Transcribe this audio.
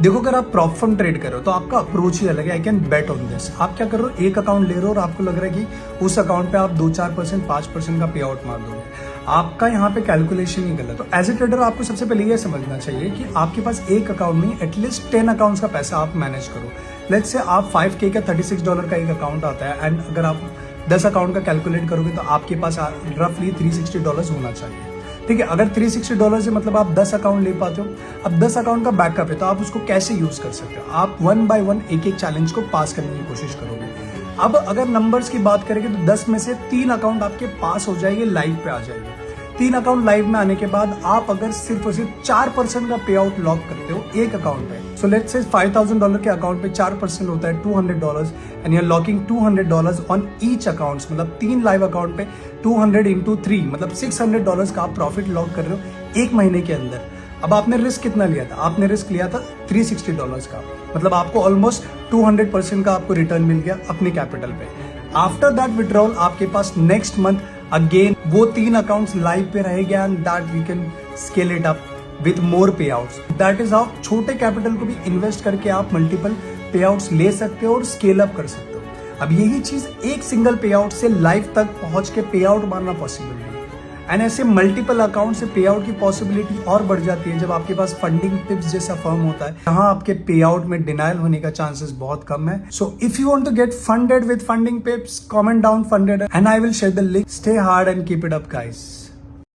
देखो अगर आप प्रॉप फंड ट्रेड कर रहे हो तो आपका अप्रोच ही अलग है। I can bet on this. आप क्या कर रहे हो, एक अकाउंट ले रहे हो और आपको लग रहा है कि उस अकाउंट पे आप 2-4% 5% का पे आउट मार दोगे। आपका यहाँ पे कैलकुलेशन ही गलत। तो एज ए ट्रेडर आपको सबसे पहले ये समझना चाहिए कि आपके पास एक अकाउंट नहीं, एटलीस्ट 10 अकाउंट्स का पैसा आप मैनेज करो। लेट्स से आप 5K का $36 का एक अकाउंट आता है एंड अगर आप 10 अकाउंट का कैलकुलेट करोगे तो आपके पास रफली $360 होना चाहिए। ठीक है, अगर $360 से मतलब आप 10 अकाउंट ले पाते हो, अब 10 अकाउंट का बैकअप है तो आप उसको कैसे यूज कर सकते हो। आप 1 by 1 एक एक चैलेंज को पास करने की कोशिश करोगे। अब अगर नंबर्स की बात करेंगे तो 10 में से 3 अकाउंट आपके पास हो जाएंगे, लाइव पे आ जाएंगे। 3 अकाउंट लाइव में आने के बाद आप अगर सिर्फ और सिर्फ 4% का पे आउट लॉक करते हो एक अकाउंट पे, सो लेट्स से $5,000 के अकाउंट पे 4% होता है $200 and you are locking $200 on each account. मतलब 3 लाइव अकाउंट पे 200 into 3 मतलब $600 का आप प्रॉफिट लॉक कर रहे हो एक महीने के अंदर। अब आपने रिस्क कितना लिया था, आपने रिस्क लिया था $360 का, मतलब आपको ऑलमोस्ट 200% का आपको रिटर्न मिल गया अपने कैपिटल पे। आफ्टर दैट विड्रॉल आपके पास नेक्स्ट मंथ अगेन वो 3 अकाउंट्स लाइव पे रहेगा and that we can scale it up with more payouts. That is how छोटे कैपिटल को भी इन्वेस्ट करके आप मल्टीपल पे आउट्स ले सकते हो और स्केल अप कर सकते हो। अब यही चीज एक सिंगल पे आउट से लाइव तक पहुंच के पे आउट मारना पॉसिबल नहीं है। एंड ऐसे मल्टीपल अकाउंट से पे आउट की पॉसिबिलिटी और बढ़ जाती है जब आपके पास फंडिंग टिप्स जैसा फर्म होता है, जहां आपके पे आउट में डिनायल होने का चांसेस बहुत कम है। So if you want to get funded with funding tips, comment down funded and I will share the link. Stay hard and keep it up guys.